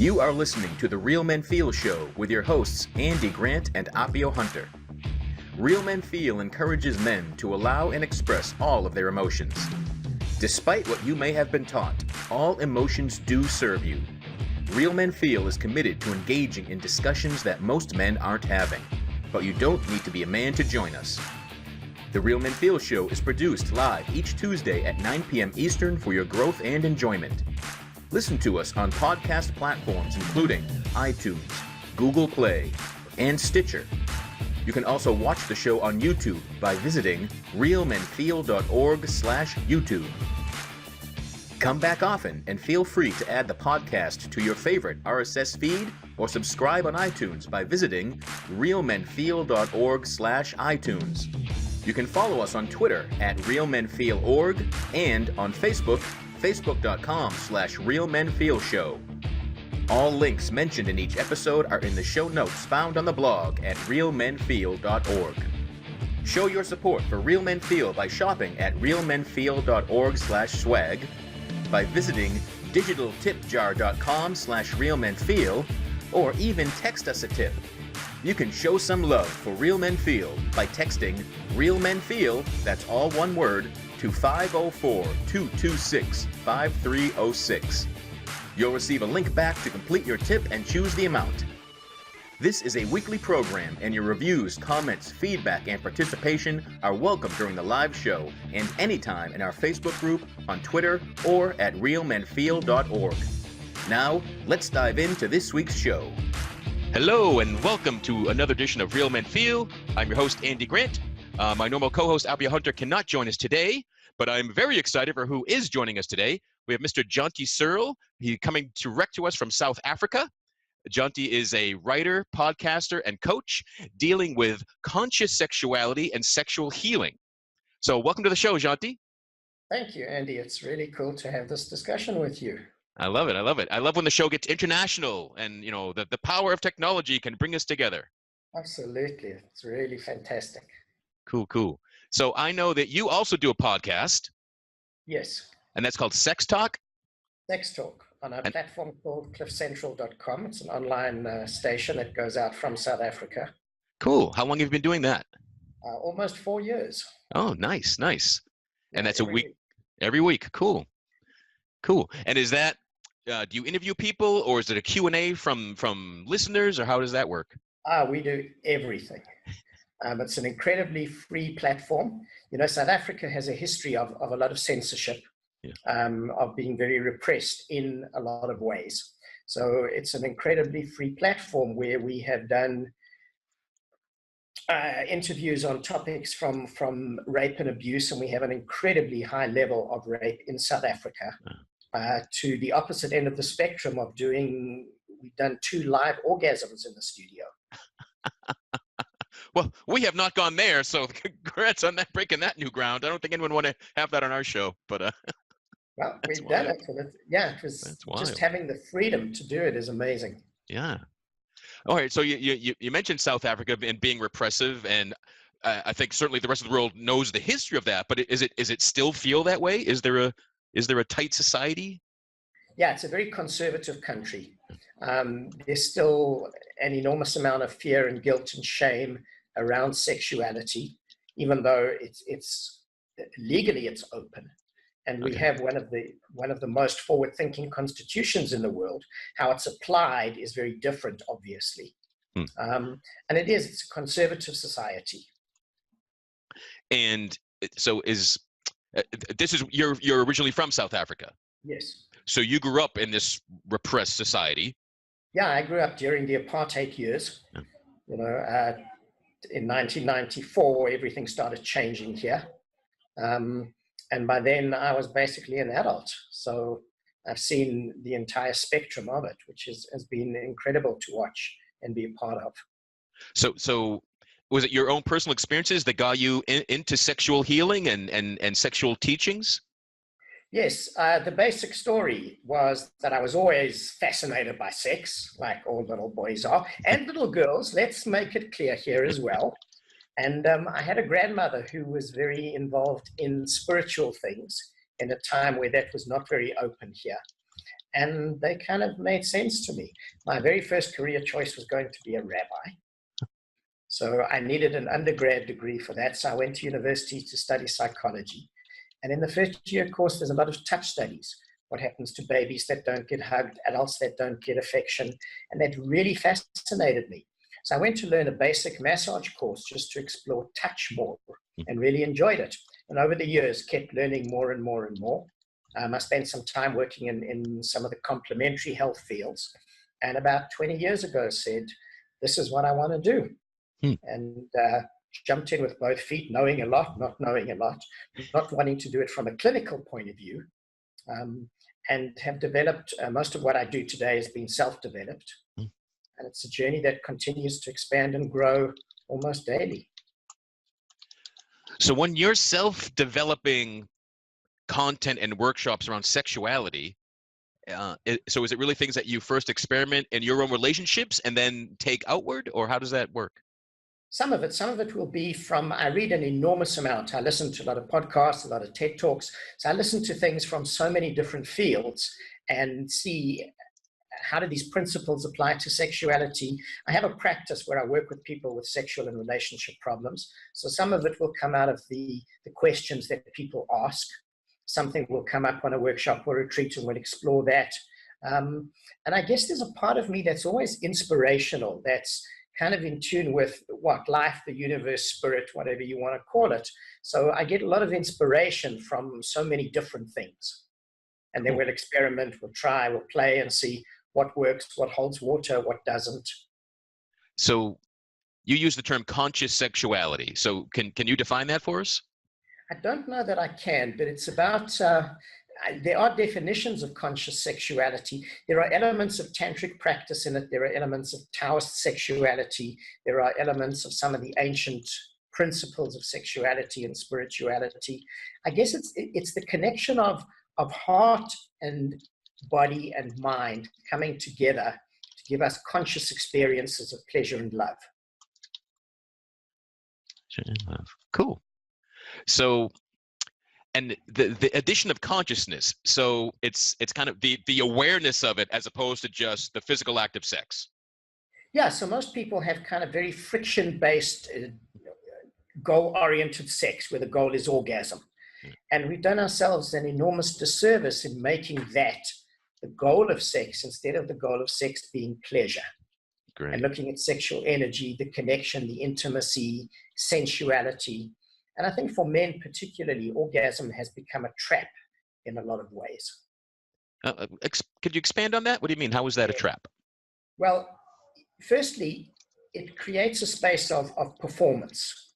You are listening to The Real Men Feel Show with your hosts, Andy Grant and Appio Hunter. Real Men Feel encourages men to allow and express all of their emotions. Despite what you may have been taught, all emotions do serve you. Real Men Feel is committed to engaging in discussions that most men aren't having, but you don't need to be a man to join us. The Real Men Feel Show is produced live each Tuesday at 9 p.m. Eastern for your growth and enjoyment. Listen to us on podcast platforms including iTunes, Google Play, and Stitcher. You can also watch the show on YouTube by visiting realmenfeel.org/YouTube. Come back often and feel free to add the podcast to your favorite RSS feed or subscribe on iTunes by visiting realmenfeel.org/iTunes. You can follow us on Twitter at realmenfeelorg and on Facebook, facebook.com/realmenfeelshow. All links mentioned in each episode are in the show notes found on the blog at realmenfeel.org. Show your support for Real Men Feel by shopping at realmenfeel.org/swag, by visiting digitaltipjar.com/realmenfeel, or even text us a tip. You can show some love for Real Men Feel by texting Real Men Feel, that's all one word, to 504-226-5306. You'll receive a link back to complete your tip and choose the amount. This is a weekly program, and your reviews, comments, feedback, and participation are welcome during the live show and anytime in our Facebook group, on Twitter, or at realmenfeel.org. Now, let's dive into this week's show. Hello, and welcome to another edition of Real Men Feel. I'm your host, Andy Grant. My normal co-host, Appio Hunter, cannot join us today, but I'm very excited for who is joining us today. We have Mr. Jonti Searll. He's coming direct to us from South Africa. Jonti is a writer, podcaster, and coach dealing with conscious sexuality and sexual healing. So welcome to the show, Jonti. Thank you, Andy. It's really cool to have this discussion with you. I love it. I love it. I love when the show gets international and, you know, the power of technology can bring us together. Absolutely. It's really fantastic. Cool, cool. So I know that you also do a podcast. Yes. And that's called Sex Talk? Sex Talk on a platform called cliffcentral.com. It's an online station that goes out from South Africa. Cool. How long have you been doing that? Almost 4 years. Oh, nice, nice. And that's every a week, every week. Cool. Cool. And is that, do you interview people, or is it a Q&A from listeners, or how does that work? We do everything. It's an incredibly free platform. You know, South Africa has a history of a lot of censorship, of being very repressed in a lot of ways. So it's an incredibly free platform where we have done interviews on topics from rape and abuse, and we have an incredibly high level of rape in South Africa, to the opposite end of the spectrum of we've done 2 live orgasms in the studio. Well, we have not gone there, so congrats on that, breaking that new ground. I don't think anyone would want to have that on our show, but well, we've done it. It was just having the freedom to do it is amazing. Yeah. All right. So you mentioned South Africa and being repressive, and I think certainly the rest of the world knows the history of that. But is it still feel that way? Is there a tight society? Yeah, it's a very conservative country. There's still an enormous amount of fear and guilt and shame around sexuality, even though it's legally it's open. And we have one of the most forward-thinking constitutions in the world. How it's applied is very different, obviously. And it's a conservative society. And so you're originally from South Africa? Yes. So you grew up in this repressed society? Yeah, I grew up during the apartheid years. You know, in 1994, everything started changing here. And by then I was basically an adult. So I've seen the entire spectrum of it, which has been incredible to watch and be a part of. So was it your own personal experiences that got you into sexual healing and sexual teachings? Yes, the basic story was that I was always fascinated by sex, like all little boys are, and little girls. Let's make it clear here as well. And I had a grandmother who was very involved in spiritual things in a time where that was not very open here. and they kind of made sense to me. My very first career choice was going to be a rabbi. So I needed an undergrad degree for that. So I went to university to study psychology. And in the first year course, there's a lot of touch studies. What happens to babies that don't get hugged, adults that don't get affection. And that really fascinated me. So I went to learn a basic massage course just to explore touch more and really enjoyed it. And over the years, kept learning more and more and more. I spent some time working in some of the complementary health fields. And about 20 years ago said, this is what I want to do. And jumped in with both feet, knowing a lot, not knowing a lot, not wanting to do it from a clinical point of view, and have developed, most of what I do today has been self-developed. And it's a journey that continues to expand and grow almost daily. So when you're self-developing content and workshops around sexuality, so is it really things that you first experiment in your own relationships and then take outward, or how does that work? Some of it will be from, I read an enormous amount. I listen to a lot of podcasts, a lot of TED Talks. So I listen to things from so many different fields and see how do these principles apply to sexuality. I have a practice where I work with people with sexual and relationship problems. So some of it will come out of the questions that people ask. Something will come up on a workshop or retreat and we'll explore that. And I guess there's a part of me that's always inspirational, that's kind of in tune with what life, the universe, spirit, whatever you want to call it. So I get a lot of inspiration from so many different things. And then we'll experiment, we'll try, we'll play and see what works, what holds water, what doesn't. So you use the term conscious sexuality. So can you define that for us? I don't know that I can, but it's about, there are definitions of conscious sexuality. There are elements of tantric practice in it. There are elements of Taoist sexuality. There are elements of some of the ancient principles of sexuality and spirituality. I guess it's the connection of heart and body and mind coming together to give us conscious experiences of pleasure and love. Cool. So, and the addition of consciousness, so it's kind of the awareness of it as opposed to just the physical act of sex. Yeah, so most people have kind of very friction-based, goal-oriented sex where the goal is orgasm. And we've done ourselves an enormous disservice in making that the goal of sex instead of the goal of sex being pleasure. Great. And looking at sexual energy, the connection, the intimacy, sensuality. And I think for men particularly, orgasm has become a trap in a lot of ways. Could you expand on that? What do you mean? How is that a trap? Well, firstly, it creates a space of performance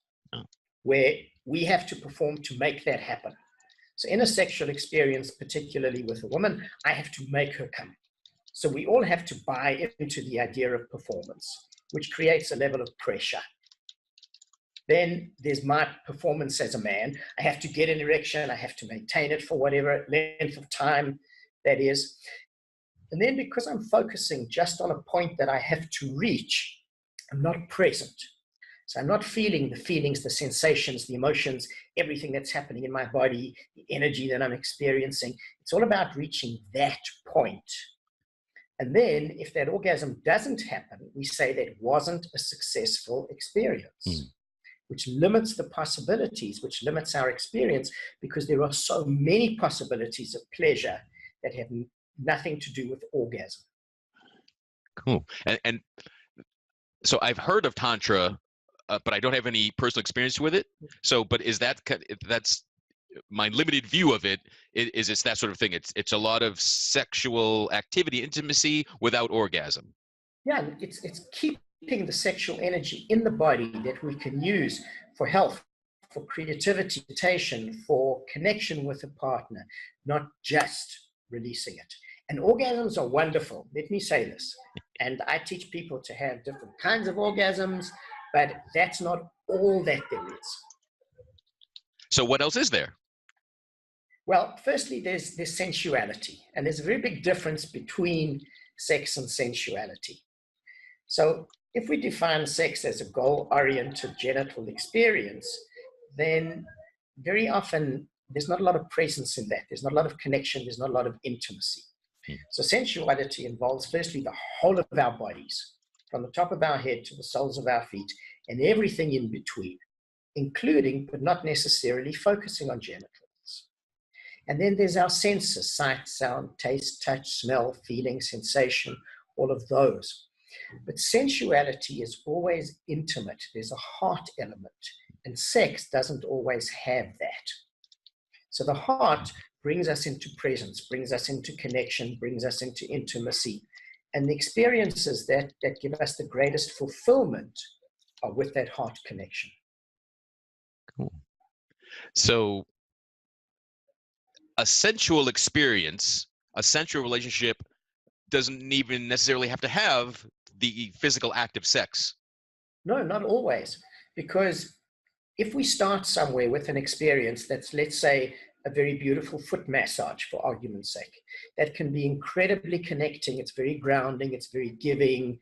where we have to perform to make that happen. So in a sexual experience, particularly with a woman, I have to make her come. So we all have to buy into the idea of performance, which creates a level of pressure. Then there's my performance as a man. I have to get an erection. I have to maintain it for whatever length of time that is. And then because I'm focusing just on a point that I have to reach, I'm not present. So I'm not feeling the feelings, the sensations, the emotions, everything that's happening in my body, the energy that I'm experiencing. It's all about reaching that point. And then if that orgasm doesn't happen, we say that wasn't a successful experience, which limits the possibilities, which limits our experience, because there are so many possibilities of pleasure that have nothing to do with orgasm. Cool. And so I've heard of Tantra, but I don't have any personal experience with it. So, but that's my limited view of it, is it's that sort of thing. It's a lot of sexual activity, intimacy without orgasm. Yeah, it's keeping the sexual energy in the body that we can use for health, for creativity, meditation, for connection with a partner, not just releasing it. And orgasms are wonderful. Let me say this. And I teach people to have different kinds of orgasms, but that's not all that there is. So what else is there? Well, firstly, there's sensuality. And there's a very big difference between sex and sensuality. So if we define sex as a goal-oriented genital experience, then very often there's not a lot of presence in that. There's not a lot of connection. There's not a lot of intimacy. So sensuality involves firstly the whole of our bodies, from the top of our head to the soles of our feet, and everything in between, including, but not necessarily, focusing on genitals. And then there's our senses: sight, sound, taste, touch, smell, feeling, sensation, all of those. But sensuality is always intimate. There's a heart element, and sex doesn't always have that. So the heart brings us into presence, brings us into connection, brings us into intimacy. And the experiences that give us the greatest fulfillment are with that heart connection. Cool. So a sensual experience, a sensual relationship doesn't even necessarily have to have the physical act of sex. No, not always. Because if we start somewhere with an experience that's, let's say, a very beautiful foot massage, for argument's sake, that can be incredibly connecting. It's very grounding. It's very giving.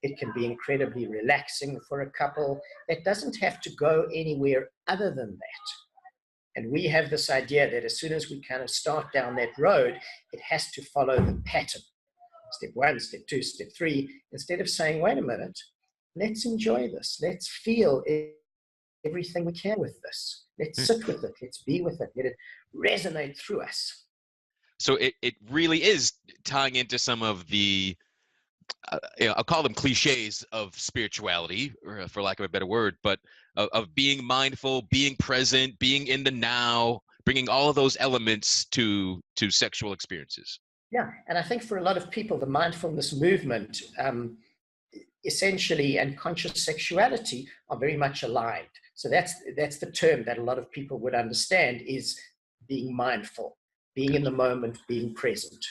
It can be incredibly relaxing for a couple. It doesn't have to go anywhere other than that. And we have this idea that as soon as we kind of start down that road, it has to follow the pattern. Step 1, step 2, step 3, instead of saying, wait a minute, let's enjoy this. Let's feel everything we can with this. Let's sit with it. Let's be with it. Let it resonate through us. So it really is tying into some of the, I'll call them cliches of spirituality, or for lack of a better word, but of being mindful, being present, being in the now, bringing all of those elements to sexual experiences. Yeah, and I think for a lot of people, the mindfulness movement essentially and conscious sexuality are very much aligned. So that's the term that a lot of people would understand, is being mindful, being in the moment, being present.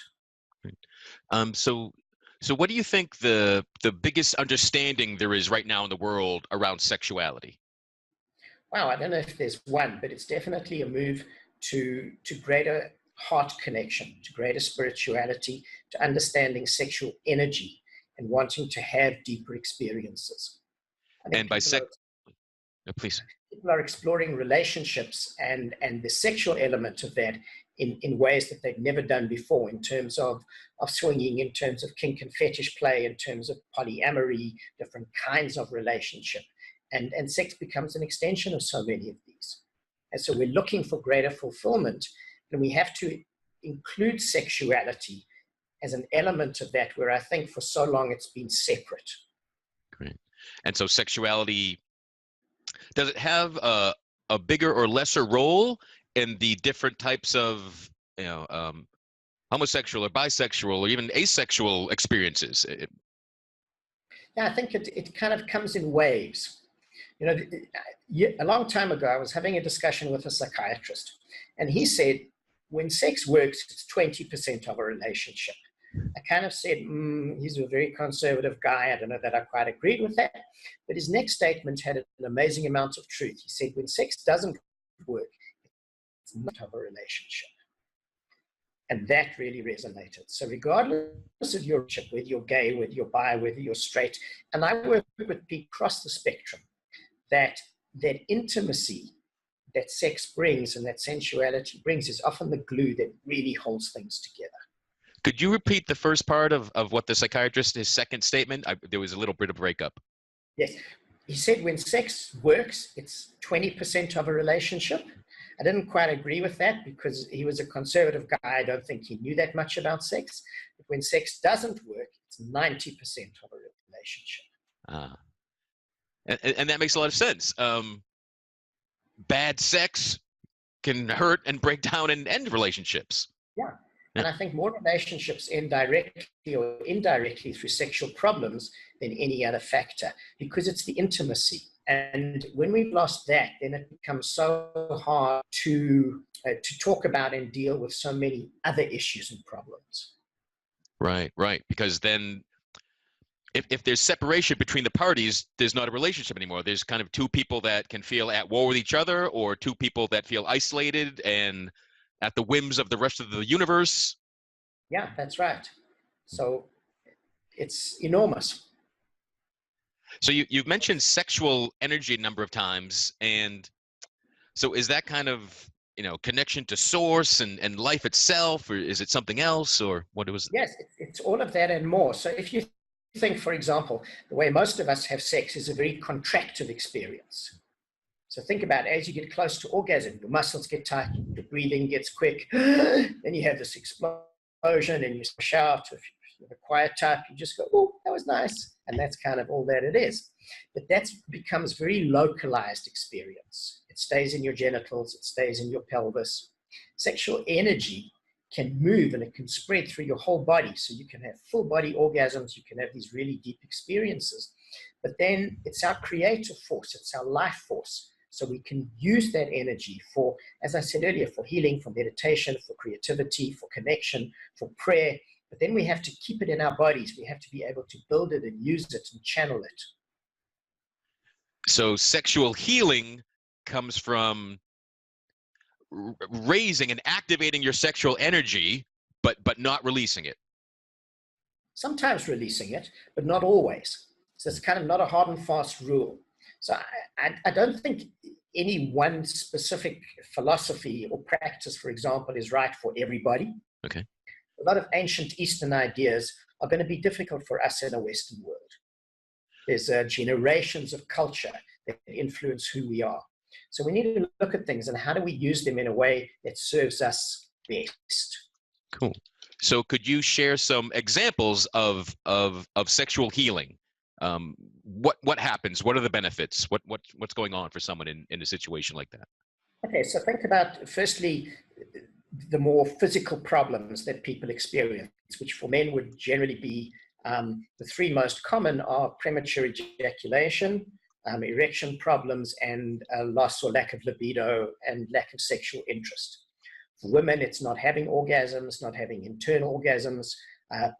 So what do you think the biggest understanding there is right now in the world around sexuality? Wow, I don't know if there's one, but it's definitely a move to greater heart connection, to greater spirituality, to understanding sexual energy and wanting to have deeper experiences. And by sex, please. People are exploring relationships and the sexual element of that in ways that they've never done before, in terms of swinging, in terms of kink and fetish play, in terms of polyamory, different kinds of relationship. And sex becomes an extension of so many of these. And so we're looking for greater fulfillment, and we have to include sexuality as an element of that, where I think for so long it's been separate. Great. And so sexuality, does it have a bigger or lesser role in the different types of, homosexual or bisexual or even asexual experiences? Yeah, I think it kind of comes in waves. A long time ago, I was having a discussion with a psychiatrist, and he said, when sex works, it's 20% of a relationship. I kind of said, he's a very conservative guy. I don't know that I quite agreed with that. But his next statement had an amazing amount of truth. He said, when sex doesn't work, it's not of a relationship. And that really resonated. So regardless of your relationship, whether you're gay, whether you're bi, whether you're straight, and I work with people across the spectrum, that intimacy that sex brings and that sensuality brings is often the glue that really holds things together. Could you repeat the first part of what the psychiatrist, his second statement? There was a little bit of breakup. Yes. He said when sex works, it's 20% of a relationship. I didn't quite agree with that because he was a conservative guy. I don't think he knew that much about sex. But when sex doesn't work, it's 90% of a relationship. And that makes a lot of sense. Bad sex can hurt and break down and end relationships. Yeah. And I think more relationships end directly or indirectly through sexual problems than any other factor, because it's the intimacy. And when we've lost that, then it becomes so hard to talk about and deal with so many other issues and problems. Right. Because then if there's separation between the parties, there's not a relationship anymore. There's kind of two people that can feel at war with each other, or two people that feel isolated and at the whims of the rest of the universe. Yeah, that's right. So it's enormous. So you've mentioned sexual energy a number of times, and so is that kind of connection to source and life itself, or is it something else, or what was it? Yes, it's all of that and more. So if you think, for example, the way most of us have sex is a very contractive experience. So think about it, as you get close to orgasm, your muscles get tight, your breathing gets quick, then you have this explosion and you shout. If you're a quiet type, you just go, oh, that was nice. And that's kind of all that it is. But that becomes very localized experience. It stays in your genitals, it stays in your pelvis. Sexual energy can move and it can spread through your whole body. So you can have full body orgasms, you can have these really deep experiences. But then it's our creative force, it's our life force. So we can use that energy for, as I said earlier, for healing, for meditation, for creativity, for connection, for prayer. But then we have to keep it in our bodies. We have to be able to build it and use it and channel it. So sexual healing comes from raising and activating your sexual energy, but not releasing it. Sometimes releasing it, but not always. So it's kind of not a hard and fast rule. So I don't think any one specific philosophy or practice, for example, is right for everybody. Okay. A lot of ancient Eastern ideas are going to be difficult for us in a Western world. There's generations of culture that influence who we are. So we need to look at things and how do we use them in a way that serves us best. Cool. So could you share some examples of sexual healing? What happens? What are the benefits? What's going on for someone in a situation like that? Okay, so think about, firstly, the more physical problems that people experience, which for men would generally be the three most common are premature ejaculation, erection problems, and loss or lack of libido and lack of sexual interest. For women, it's not having orgasms, not having internal orgasms,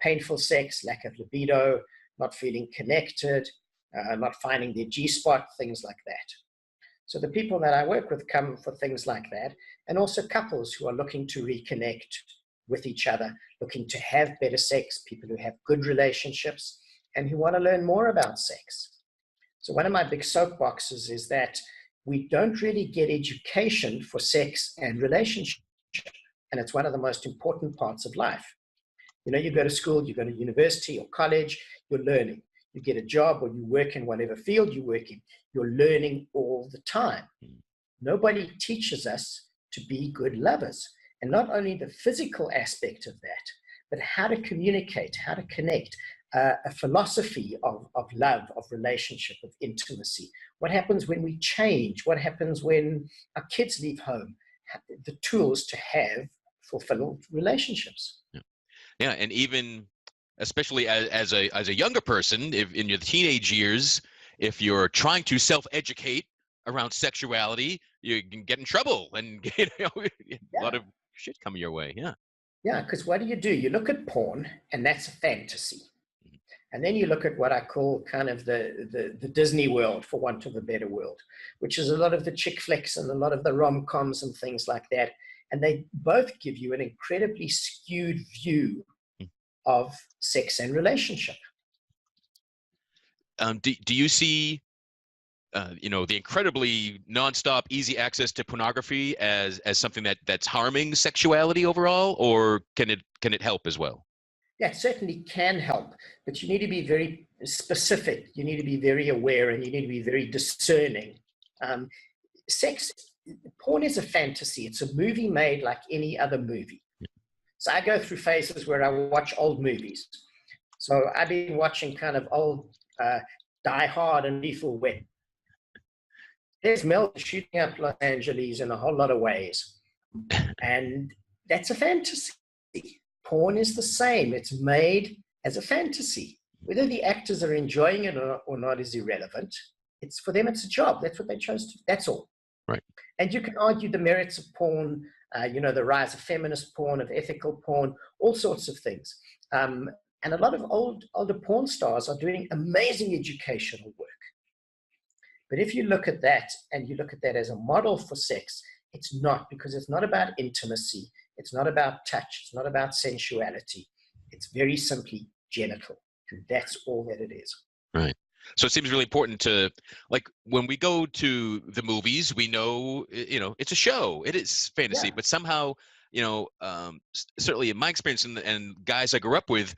painful sex, lack of libido, not feeling connected, not finding their G-spot, things like that. So the people that I work with come for things like that, and also couples who are looking to reconnect with each other, looking to have better sex, people who have good relationships, and who want to learn more about sex. So one of my big soapboxes is that we don't really get education for sex and relationship, and it's one of the most important parts of life. You go to school, you go to university or college, you're learning. You get a job or you work in whatever field you work in, you're learning all the time. Nobody teaches us to be good lovers. And not only the physical aspect of that, but how to communicate, how to connect, a philosophy of love, of relationship, of intimacy. What happens when we change? What happens when our kids leave home? The tools to have fulfilled relationships. Yeah, and even especially as a younger person, if in your teenage years, if you're trying to self-educate around sexuality, you can get in trouble and get a lot of shit coming your way. Yeah, because what do? You look at porn, and that's a fantasy. And then you look at what I call kind of the Disney world, for want of a better word, which is a lot of the chick flicks and a lot of the rom-coms and things like that. And they both give you an incredibly skewed view of sex and relationship. Do you see, the incredibly nonstop, easy access to pornography as something that's harming sexuality overall, or can it help as well? Yeah, it certainly can help, but you need to be very specific. You need to be very aware, and you need to be very discerning. Porn is a fantasy. It's a movie made like any other movie. So I go through phases where I watch old movies. So I've been watching kind of old Die Hard and Lethal Weapon. There's Mel shooting up Los Angeles in a whole lot of ways. And that's a fantasy. Porn is the same. It's made as a fantasy. Whether the actors are enjoying it or not is irrelevant. It's for them, it's a job. That's what they chose to do. That's all. Right. And you can argue the merits of porn, the rise of feminist porn, of ethical porn, all sorts of things. And a lot of older porn stars are doing amazing educational work. But if you look at that and you look at that as a model for sex, it's not, because it's not about intimacy. It's not about touch. It's not about sensuality. It's very simply genital. And that's all that it is. Right. So it seems really important to, like, when we go to the movies, we know, it's a show, it is fantasy, Yeah, but somehow, certainly in my experience and guys I grew up with,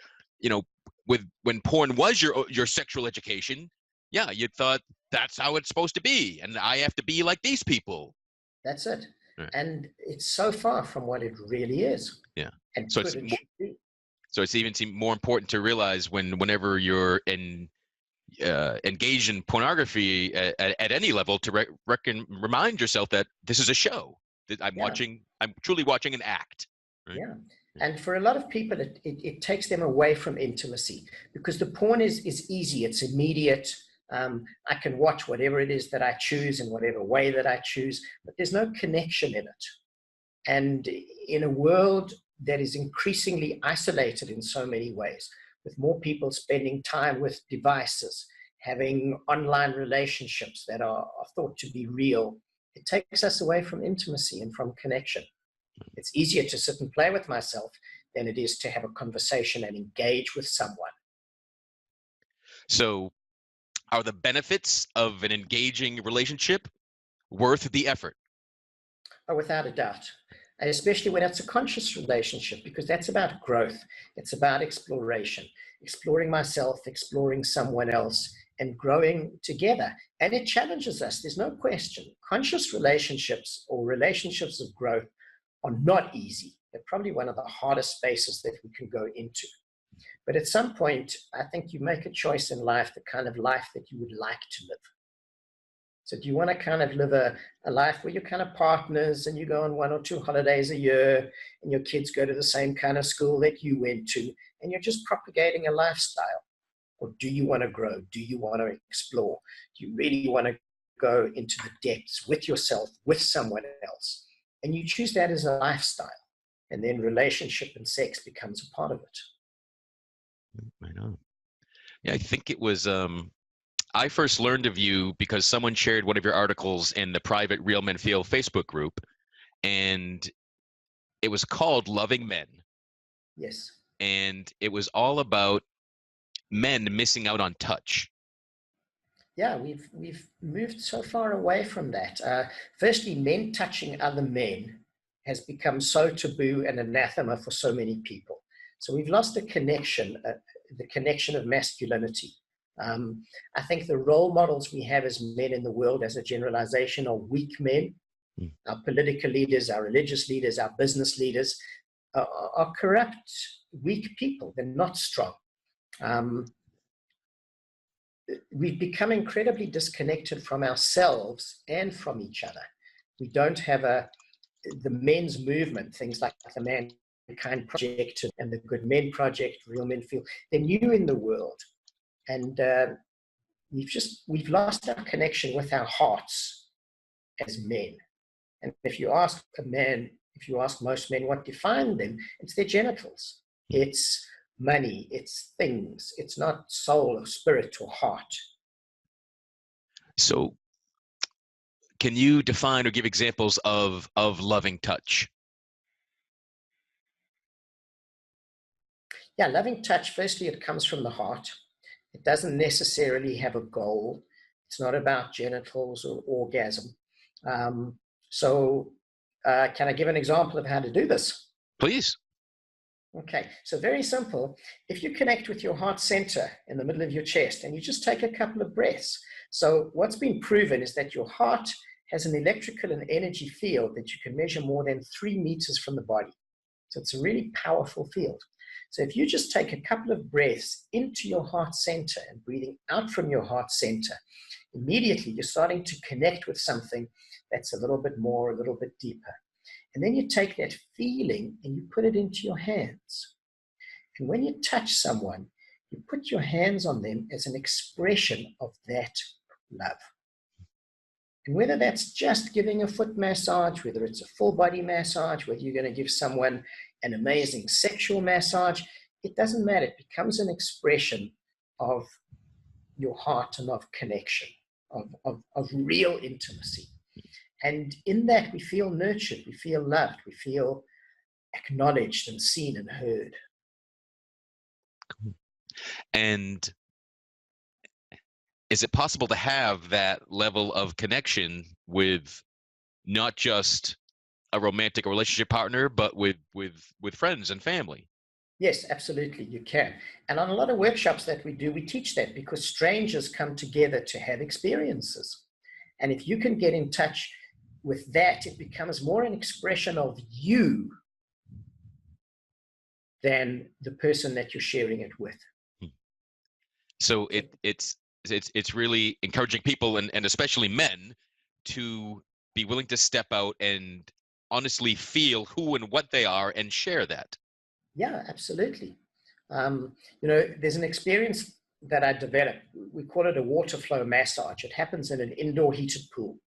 with when porn was your sexual education, yeah, you thought that's how it's supposed to be, and I have to be like these people. that's it. Right. And it's so far from what it really is Yeah. and So could and should be. it's even seem more important to realize whenever you're engaged in pornography at any level to remind yourself that this is a show, that Yeah, I'm truly watching an act. Right? yeah. Yeah. And for a lot of people, it takes them away from intimacy because the porn is easy, it's immediate. I can watch whatever it is that I choose in whatever way that I choose, but there's no connection in it. And in a world that is increasingly isolated in so many ways, with more people spending time with devices, having online relationships that are thought to be real, it takes us away from intimacy and from connection. It's easier to sit and play with myself than it is to have a conversation and engage with someone. So, are the benefits of an engaging relationship worth the effort? Oh, without a doubt. And especially when it's a conscious relationship, because that's about growth. It's about exploration, exploring myself, exploring someone else, and growing together. And it challenges us, there's no question. Conscious relationships or relationships of growth are not easy. They're probably one of the hardest spaces that we can go into. But at some point, I think you make a choice in life, the kind of life that you would like to live. So do you want to kind of live a life where you're kind of partners and you go on 1 or 2 holidays a year and your kids go to the same kind of school that you went to and you're just propagating a lifestyle? Or do you want to grow? Do you want to explore? Do you really want to go into the depths with yourself, with someone else? And you choose that as a lifestyle. And then relationship and sex becomes a part of it. I know. Yeah, I think it was. I first learned of you because someone shared one of your articles in the private Real Men Feel Facebook group, and it was called "Loving Men," Yes. and it was all about men missing out on touch. Yeah, we've moved so far away from that. Firstly, men touching other men has become so taboo and anathema for so many people. So we've lost the connection of masculinity. I think the role models we have as men in the world, as a generalization, are weak men. Mm. Our political leaders, our religious leaders, our business leaders are corrupt, weak people. They're not strong. We've become incredibly disconnected from ourselves and from each other. We don't have the men's movement, things like the Mankind Project and the Good Men Project, Real Men Feel. They're new in the world, and we've lost our connection with our hearts as men. And if you ask most men what defines them, it's their genitals. It's money, it's things. It's not soul or spirit or heart. So, can you define or give examples of loving touch? Yeah, loving touch, firstly, it comes from the heart. It doesn't necessarily have a goal. It's not about genitals or orgasm. Um, can I give an example of how to do this? Please. Okay, so very simple. If you connect with your heart center in the middle of your chest and you just take a couple of breaths. So what's been proven is that your heart has an electrical and energy field that you can measure more than 3 meters from the body. So it's a really powerful field. So if you just take a couple of breaths into your heart center and breathing out from your heart center, immediately you're starting to connect with something that's a little bit more, a little bit deeper. And then you take that feeling and you put it into your hands. And when you touch someone, you put your hands on them as an expression of that love. And whether that's just giving a foot massage, whether it's a full body massage, whether you're going to give someone an amazing sexual massage, it doesn't matter. It becomes an expression of your heart and of connection, of real intimacy. And in that, we feel nurtured, we feel loved, we feel acknowledged and seen and heard. And is it possible to have that level of connection with not just a romantic or relationship partner, but with friends and family? Yes, absolutely, you can. And on a lot of workshops that we do, we teach that because strangers come together to have experiences. And if you can get in touch with that, it becomes more an expression of you than the person that you're sharing it with. So it's really encouraging people, and especially men, to be willing to step out and honestly feel who and what they are and share that. Yeah, absolutely. There's an experience that I developed. We call it a water flow massage. It happens in an indoor heated pool.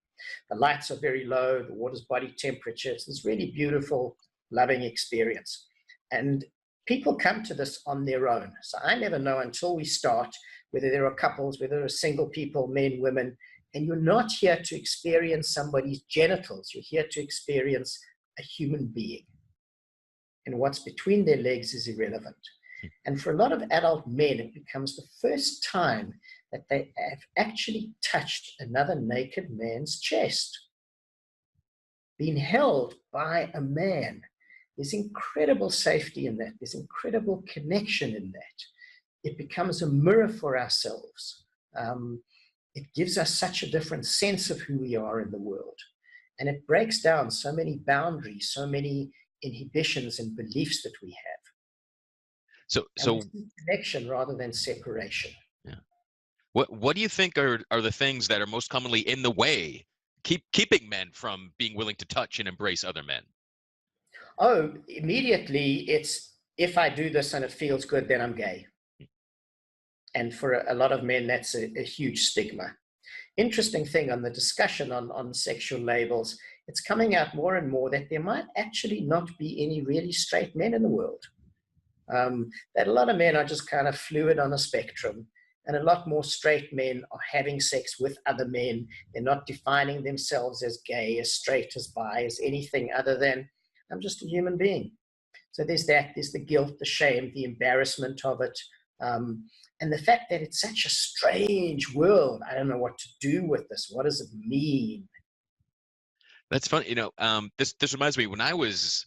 The lights are very low, the water's body temperature. It's this really beautiful, loving experience. And people come to this on their own. So I never know until we start whether there are couples, whether there are single people, men, women, and you're not here to experience somebody's genitals. You're here to experience a human being. And what's between their legs is irrelevant. And for a lot of adult men, it becomes the first time that they have actually touched another naked man's chest. Being held by a man. There's incredible safety in that. There's incredible connection in that. It becomes a mirror for ourselves. It gives us such a different sense of who we are in the world. And it breaks down so many boundaries, so many inhibitions and beliefs that we have. So connection rather than separation. yeah. What do you think are the things that are most commonly in the way, keeping men from being willing to touch and embrace other men? Oh, immediately it's, if I do this and it feels good, then I'm gay. And for a lot of men, that's a huge stigma. Interesting thing on the discussion on sexual labels, it's coming out more and more that there might actually not be any really straight men in the world. That a lot of men are just kind of fluid on a spectrum, and a lot more straight men are having sex with other men. They're not defining themselves as gay, as straight, as bi, as anything other than, I'm just a human being. So there's that, there's the guilt, the shame, the embarrassment of it, and the fact that it's such a strange world. I don't know what to do with this. What does it mean? That's funny. This reminds me, when I was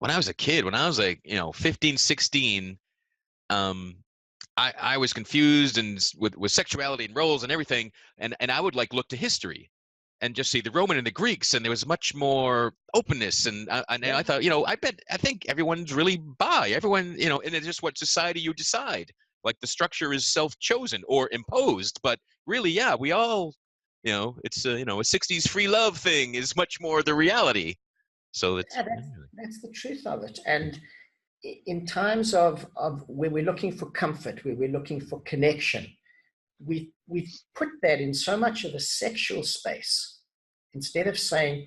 a kid, when I was like, 15, 16, I was confused and with sexuality and roles and everything. And I would look to history and just see the Roman and the Greeks, and there was much more openness. And I thought, I think everyone's really bi. Everyone, and it's just what society you decide. Like the structure is self-chosen or imposed, but really, yeah, we all, it's a 60s free love thing is much more the reality. So that's the truth of it. And in times of where we're looking for comfort, where we're looking for connection, we've put that in so much of the sexual space. Instead of saying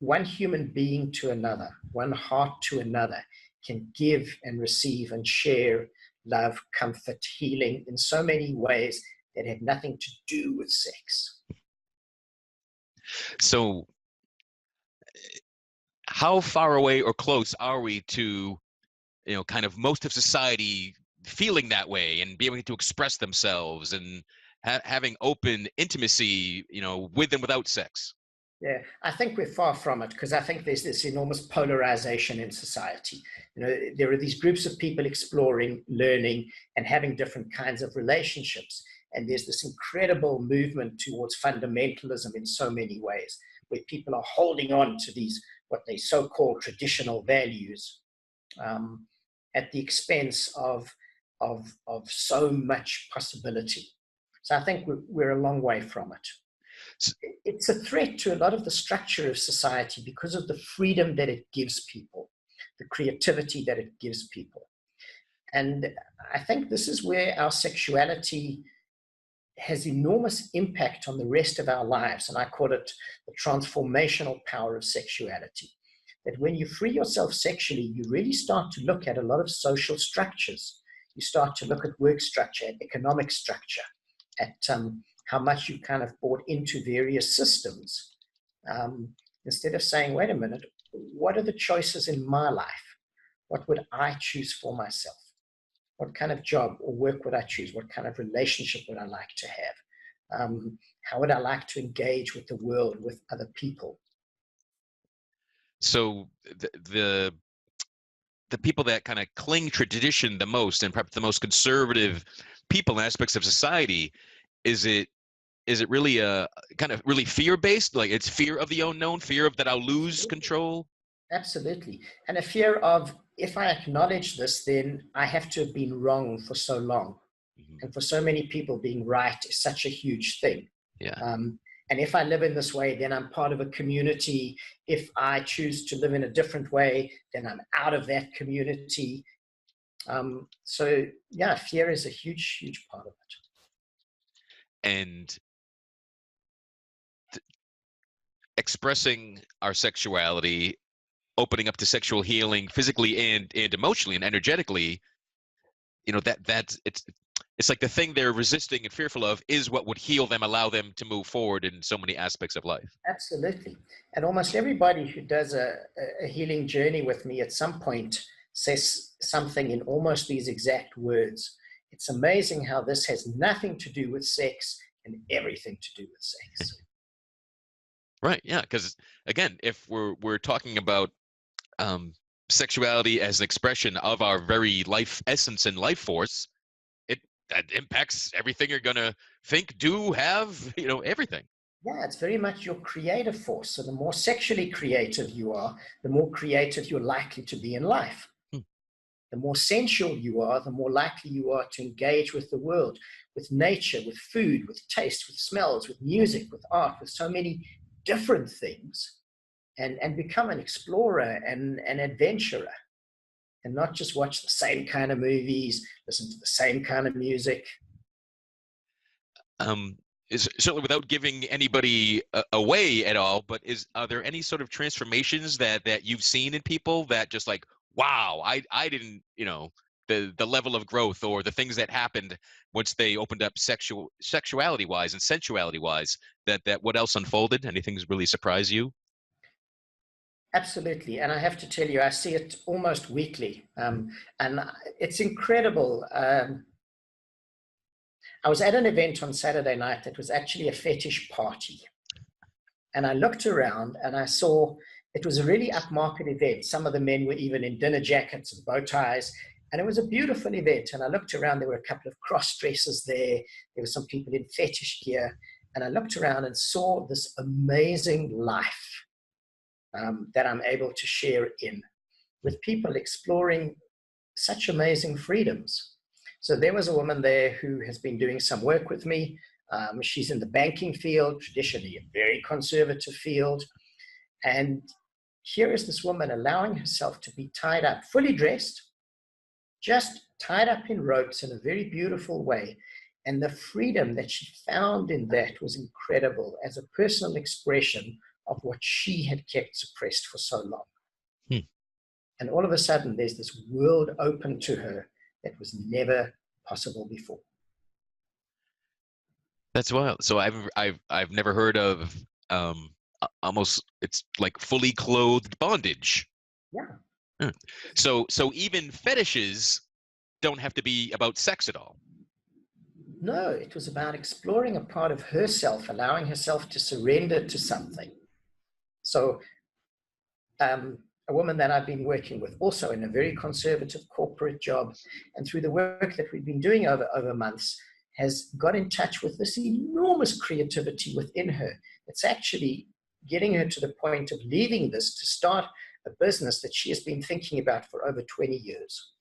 one human being to another, one heart to another can give and receive and share love, comfort, healing in so many ways that have nothing to do with sex. So how far away or close are we to, kind of most of society feeling that way and being able to express themselves and having open intimacy, with and without sex? Yeah, I think we're far from it, because I think there's this enormous polarization in society. There are these groups of people exploring, learning, and having different kinds of relationships. And there's this incredible movement towards fundamentalism in so many ways, where people are holding on to these, what they so-called traditional values, at the expense of so much possibility. So I think we're a long way from it. It's a threat to a lot of the structure of society because of the freedom that it gives people, the creativity that it gives people. And I think this is where our sexuality has enormous impact on the rest of our lives. And I call it the transformational power of sexuality. That when you free yourself sexually, you really start to look at a lot of social structures. You start to look at work structure, at economic structure, at how much you kind of bought into various systems, instead of saying, wait a minute, what are the choices in my life? What would I choose for myself? What kind of job or work would I choose? What kind of relationship would I like to have? How would I like to engage with the world, with other people? So the people that kind of cling to tradition the most, and perhaps the most conservative people and aspects of society, is it really a kind of really fear-based? Like it's fear of the unknown, fear of that I'll lose control? Absolutely. And a fear of, if I acknowledge this, then I have to have been wrong for so long. Mhm. And for so many people, being right is such a huge thing. Yeah. And if I live in this way, then I'm part of a community. If I choose to live in a different way, then I'm out of that community. So yeah, fear is a huge, huge part of it. And expressing our sexuality, opening up to sexual healing physically and emotionally and energetically, that's it's like the thing they're resisting and fearful of is what would heal them, allow them to move forward in so many aspects of life. Absolutely. And almost everybody who does a healing journey with me at some point says something in almost these exact words. It's amazing how this has nothing to do with sex and everything to do with sex. Right. Yeah. Because again, if we're talking about sexuality as an expression of our very life essence and life force, that impacts everything you're gonna think, do, have, everything. Yeah, it's very much your creative force. So the more sexually creative you are, the more creative you're likely to be in life. The more sensual you are, the more likely you are to engage with the world, with nature, with food, with taste, with smells, with music, with art, with so many different things, and become an explorer and an adventurer, and not just watch the same kind of movies, listen to the same kind of music. Is certainly without giving anybody away at all, but are there any sort of transformations that you've seen in people that just like, wow, I didn't, the level of growth or the things that happened once they opened up sexuality wise and sensuality wise, that what else unfolded? Anything's really surprised you? Absolutely. And I have to tell you, I see it almost weekly. And it's incredible. I was at an event on Saturday night that was actually a fetish party. And I looked around and I saw it was a really upmarket event. Some of the men were even in dinner jackets and bow ties. And it was a beautiful event. And I looked around, there were a couple of cross dressers there. There were some people in fetish gear. And I looked around and saw this amazing life that I'm able to share in, with people exploring such amazing freedoms. So there was a woman there who has been doing some work with me. She's in the banking field, traditionally a very conservative field. And here is this woman allowing herself to be tied up, fully dressed, just tied up in ropes in a very beautiful way. And the freedom that she found in that was incredible as a personal expression of what she had kept suppressed for so long. And all of a sudden, there's this world open to her that was never possible before. That's wild. So I've never heard of almost, it's like fully clothed bondage. Yeah. So even fetishes don't have to be about sex at all. No, it was about exploring a part of herself, allowing herself to surrender to something. So a woman that I've been working with, also in a very conservative corporate job, and through the work that we've been doing over months, has got in touch with this enormous creativity within her. It's actually getting her to the point of leaving this to start a business that she has been thinking about for over 20 years.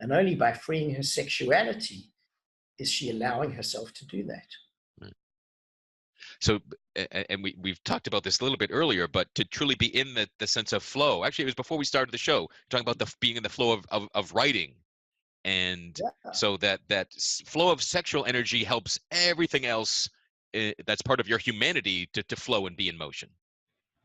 And only by freeing her sexuality is she allowing herself to do that. So, and we've talked about this a little bit earlier, but to truly be in the sense of flow, actually, it was before we started the show, talking about being in the flow of writing. And so that flow of sexual energy helps everything else that's part of your humanity to flow and be in motion.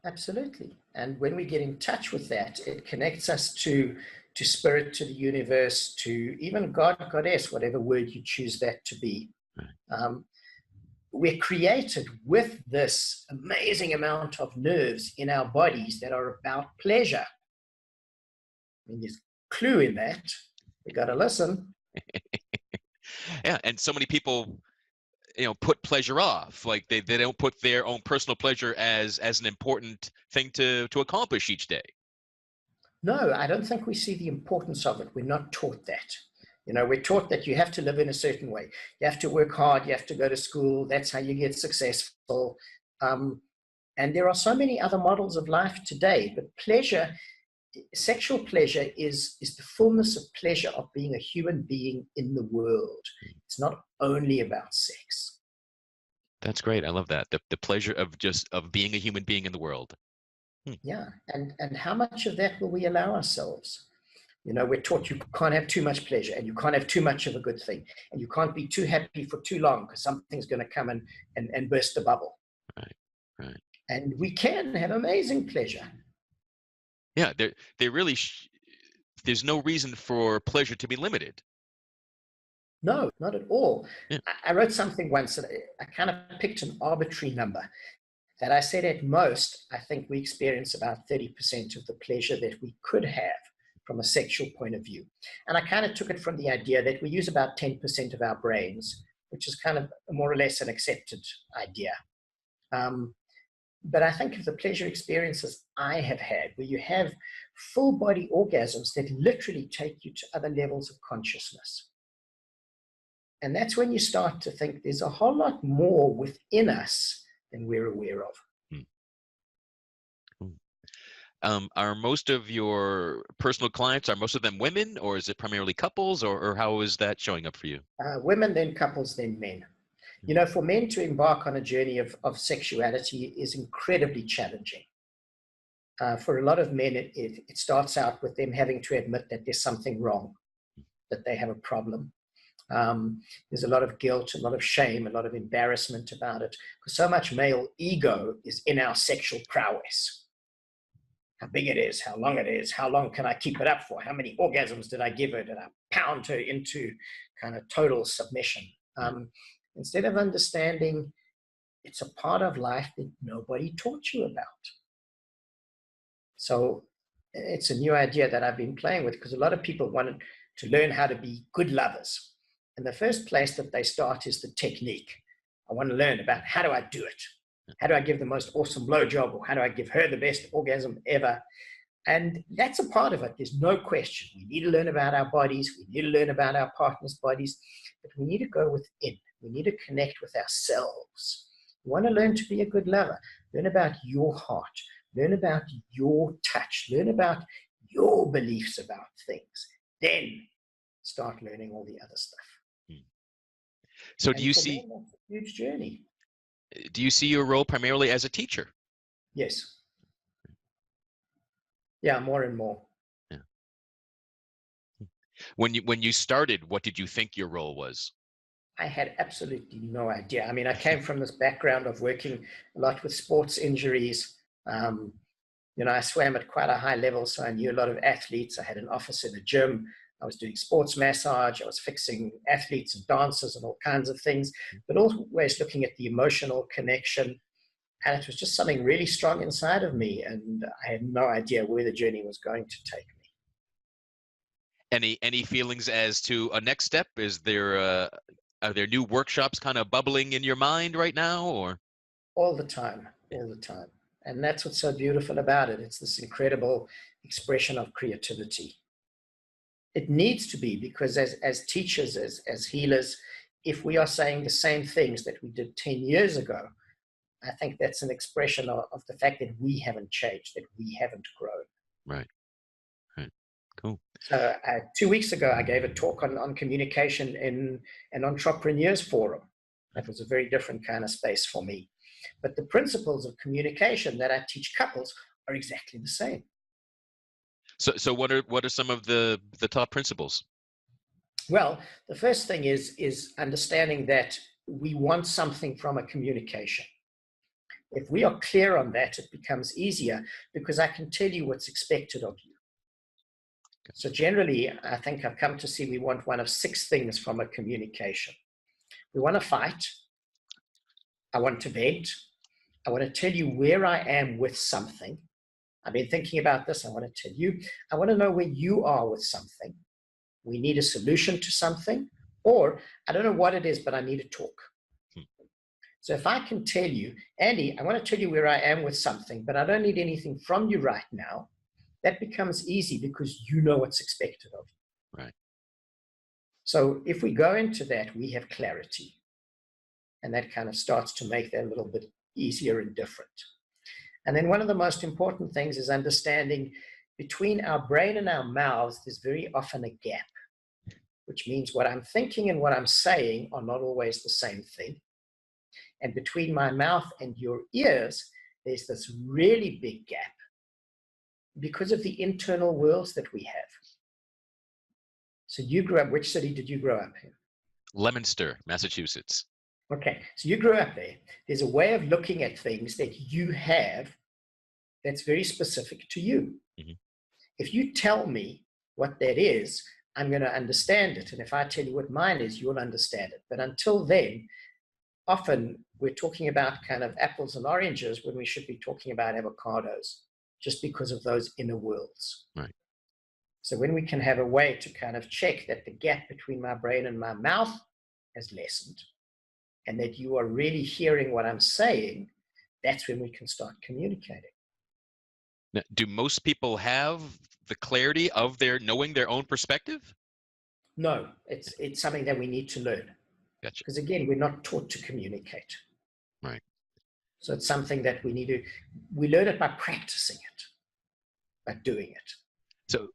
Absolutely. And when we get in touch with that, it connects us to spirit, to the universe, to even God, goddess, whatever word you choose that to be. Right. We're created with this amazing amount of nerves in our bodies that are about pleasure. I mean, there's a clue in that. We got to listen. Yeah, and so many people, put pleasure off. Like they don't put their own personal pleasure as an important thing to accomplish each day. No, I don't think we see the importance of it. We're not taught that. We're taught that you have to live in a certain way. You have to work hard. You have to go to school. That's how you get successful. And there are so many other models of life today. But pleasure, sexual pleasure is the fullness of pleasure of being a human being in the world. It's not only about sex. That's great. I love that. The pleasure of being a human being in the world. Yeah. And how much of that will we allow ourselves? We're taught you can't have too much pleasure and you can't have too much of a good thing. And you can't be too happy for too long because something's going to come and burst the bubble. Right. And we can have amazing pleasure. Yeah, they really, there's no reason for pleasure to be limited. No, not at all. Yeah. I wrote something once that I kind of picked an arbitrary number that I said at most, I think we experience about 30% of the pleasure that we could have from a sexual point of view. And I kind of took it from the idea that we use about 10% of our brains, which is kind of more or less an accepted idea. But I think of the pleasure experiences I have had, where you have full body orgasms that literally take you to other levels of consciousness. And that's when you start to think there's a whole lot more within us than we're aware of. Are most of your personal clients, are most of them women, or is it primarily couples, or how is that showing up for you? Women, then couples, then men. For men to embark on a journey of sexuality is incredibly challenging. For a lot of men, it starts out with them having to admit that there's something wrong, that they have a problem. There's a lot of guilt, a lot of shame, a lot of embarrassment about it, because so much male ego is in our sexual prowess. How big it is, how long it is, how long can I keep it up for, how many orgasms did I give her, did I pound her into kind of total submission? Instead of understanding it's a part of life that nobody taught you about. So it's a new idea that I've been playing with, because a lot of people wanted to learn how to be good lovers. And the first place that they start is the technique. I want to learn about how do I do it? How do I give the most awesome blowjob? Or how do I give her the best orgasm ever? And that's a part of it. There's no question. We need to learn about our bodies. We need to learn about our partner's bodies. But we need to go within. We need to connect with ourselves. We want to learn to be a good lover. Learn about your heart. Learn about your touch. Learn about your beliefs about things. Then start learning all the other stuff. So do you see, that's a huge journey. Do you see your role primarily as a teacher? Yes. Yeah, more and more. Yeah. When you started, what did you think your role was? I had absolutely no idea. I mean, I came from this background of working a lot with sports injuries. I swam at quite a high level, so I knew a lot of athletes. I had an office in a gym. I was doing sports massage. I was fixing athletes and dancers and all kinds of things, but always looking at the emotional connection. And it was just something really strong inside of me. And I had no idea where the journey was going to take me. Any feelings as to a next step? Is there are there new workshops kind of bubbling in your mind right now, or? All the time. And that's what's so beautiful about it. It's this incredible expression of creativity. It needs to be, because as teachers, as healers, if we are saying the same things that we did 10 years ago, I think that's an expression of the fact that we haven't changed, that we haven't grown. Right. Cool. So 2 weeks ago, I gave a talk on communication in an entrepreneurs forum. That was a very different kind of space for me. But the principles of communication that I teach couples are exactly the same. So what are some of the top principles? Well, the first thing is understanding that we want something from a communication. If we are clear on that, it becomes easier, because I can tell you what's expected of you. So generally, I think I've come to see we want one of 6 things from a communication. We want to fight. I want to vent. I want to tell you where I am with something. I've been thinking about this. I want to tell you. I want to know where you are with something. we need a solution to something, or I don't know what it is, but I need to talk. So if I can tell you, Andy, I want to tell you where I am with something, but I don't need anything from you right now, that becomes easy because you know what's expected of you. Right. So if we go into that, we have clarity. And that kind of starts to make that a little bit easier and different. And then one of the most important things is understanding between our brain and our mouths, there's very often a gap, which means what I'm thinking and what I'm saying are not always the same thing. And between my mouth and your ears, there's this really big gap because of the internal worlds that we have. So you grew up, which city did you grow up in? Leominster, Massachusetts. Okay, so you grew up there. There's a way of looking at things that you have that's very specific to you. Mm-hmm. If you tell me what that is, I'm going to understand it. And if I tell you what mine is, you'll understand it. But until then, often we're talking about kind of apples and oranges when we should be talking about avocados, just because of those inner worlds. Right. So when we can have a way to kind of check that the gap between my brain and my mouth has lessened, and that you are really hearing what I'm saying, that's when we can start communicating. Now, do most people have the clarity of knowing their own perspective? No, it's something that we need to learn. Gotcha. Because again, we're not taught to communicate. Right. So it's something that we learn it by practicing it, by doing it. So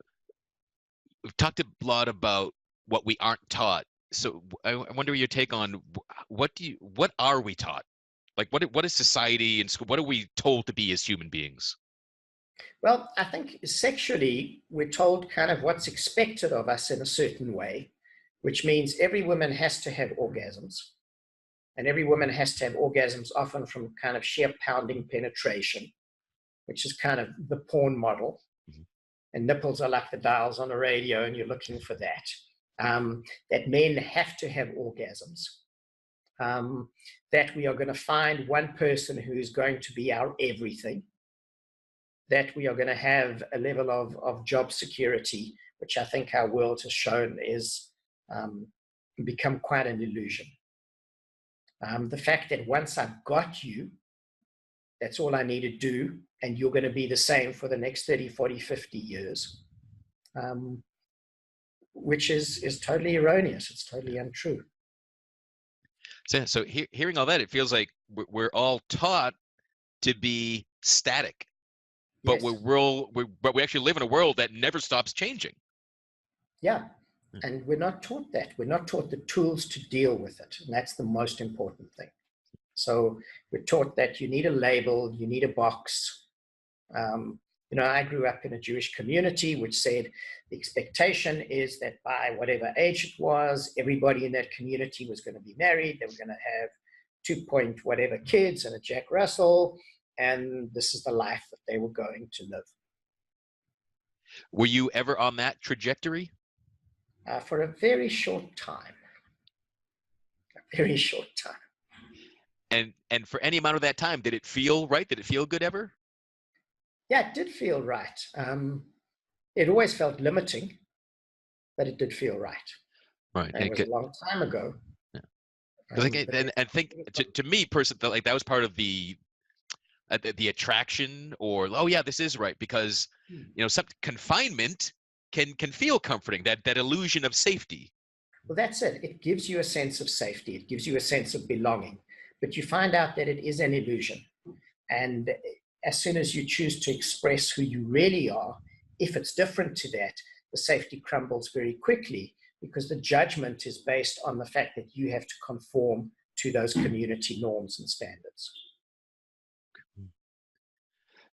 we've talked a lot about what we aren't taught. So I wonder your take on what are we taught? Like what is society and school? What are we told to be as human beings? Well, I think sexually, we're told kind of what's expected of us in a certain way, which means every woman has to have orgasms. And every woman has to have orgasms often from kind of sheer pounding penetration, which is kind of the porn model. Mm-hmm. And nipples are like the dials on a radio, and you're looking for that. That men have to have orgasms. That we are going to find one person who's going to be our everything. That we are going to have a level of job security, which I think our world has shown is become quite an illusion. The fact that once I've got you, that's all I need to do, and you're going to be the same for the next 30, 40, 50 years, which is totally erroneous. It's totally untrue. So hearing all that, it feels like we're all taught to be static. But Yes. but we actually live in a world that never stops changing. Yeah, and we're not taught that. We're not taught the tools to deal with it, and that's the most important thing. So we're taught that you need a label, you need a box. I grew up in a Jewish community which said the expectation is that by whatever age it was, everybody in that community was going to be married. They were going to have 2 whatever kids and a Jack Russell. And this is the life that they were going to live. Were you ever on that trajectory? For a very short time. A very short time. And for any amount of that time, did it feel right? Did it feel good ever? Yeah, it did feel right. It always felt limiting, but it did feel right. Right. And it was a long time ago. Yeah. I think to me personally, like that was part of the attraction, or this is right, because some confinement can feel comforting, that illusion of safety. Well, that's it. It gives you a sense of safety. It gives you a sense of belonging, but you find out that it is an illusion. And as soon as you choose to express who you really are, if it's different to that, the safety crumbles very quickly, because the judgment is based on the fact that you have to conform to those community norms and standards.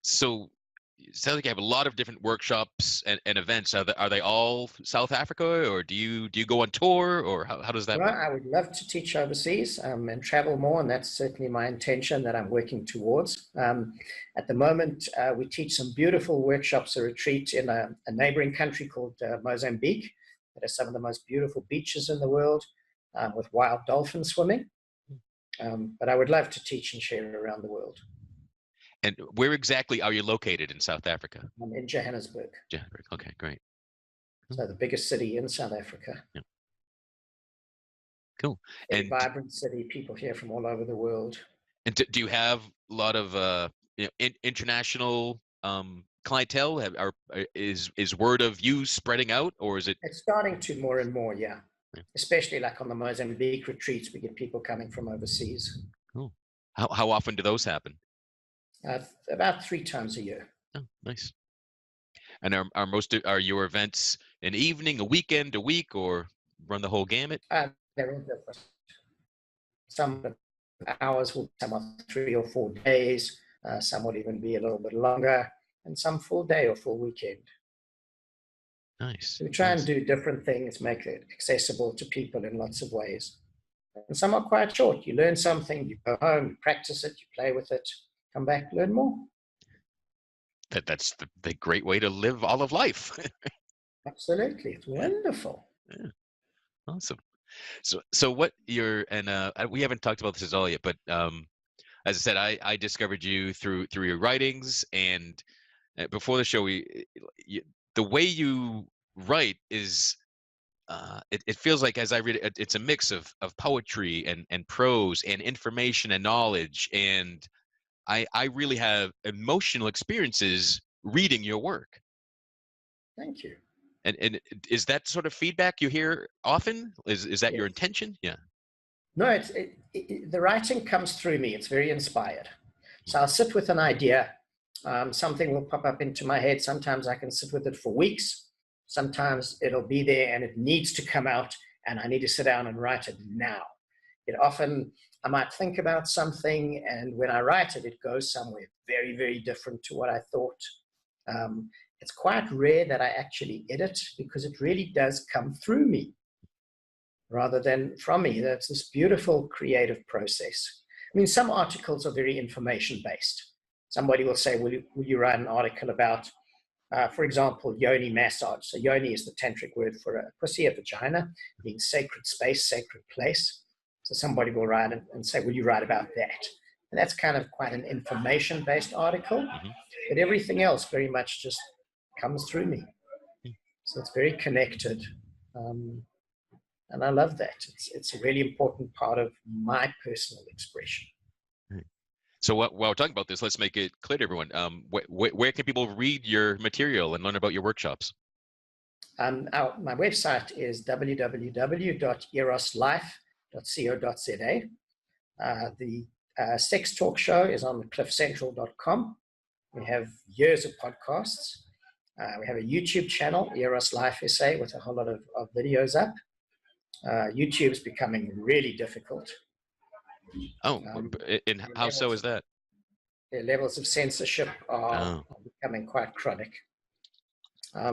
So it sounds like you have a lot of different workshops and events. Are they all South Africa, or do you go on tour, or how does that work? I would love to teach overseas and travel more, and that's certainly my intention that I'm working towards. At the moment, we teach some beautiful workshops, a retreat in a neighboring country called Mozambique, that has some of the most beautiful beaches in the world, with wild dolphin swimming. But I would love to teach and share around the world. And where exactly are you located in South Africa? I'm in Johannesburg. Johannesburg. Okay, great. So the biggest city in South Africa. Yeah. Cool. Very And vibrant city, people here from all over the world. and do you have a lot of international clientele? Is word of you spreading out, or is it? It's starting to more and more, yeah. Yeah. Especially like on the Mozambique retreats, we get people coming from overseas. Cool. How often do those happen? About 3 times a year. Oh, nice. And are your events an evening, a weekend, a week, or run the whole gamut? They're all different. Some hours will come up 3 or 4 days. Some will even be a little bit longer, and some full day or full weekend. Nice. So we try Nice. and do different things, make it accessible to people in lots of ways. And some are quite short. You learn something, you go home, you practice it, you play with it, come back, learn more. That's the great way to live all of life. Absolutely. It's wonderful. Yeah. Awesome. So what we haven't talked about this at all yet, but as I said, I discovered you through your writings, and before the show, the way you write is it feels like, as I read it, it's a mix of poetry and prose and information and knowledge, and I really have emotional experiences reading your work. Thank you. And is that sort of feedback you hear often? Is that your Yes. intention? Yeah. No, the writing comes through me. It's very inspired. So I'll sit with an idea. Something will pop up into my head. Sometimes I can sit with it for weeks. Sometimes it'll be there and it needs to come out, and I need to sit down and write it now. I might think about something, and when I write it, it goes somewhere very, very different to what I thought. It's quite rare that I actually edit, because it really does come through me rather than from me. That's this beautiful creative process. I mean, some articles are very information-based. Somebody will say, will you write an article about, for example, yoni massage? So yoni is the tantric word for a pussy, a vagina, means sacred space, sacred place. So somebody will write and say, will you write about that? And that's kind of quite an information-based article. Mm-hmm. But everything else very much just comes through me. So it's very connected. And I love that. It's a really important part of my personal expression. So while we're talking about this, let's make it clear to everyone. Where can people read your material and learn about your workshops? My website is www.eroslife.co.za. The Sex Talk Show is on cliffcentral.com. We have years of podcasts. We have a YouTube channel, Eros Life SA, with a whole lot of videos up. YouTube's becoming really difficult. Oh, and how so is that? The levels of censorship are becoming quite chronic.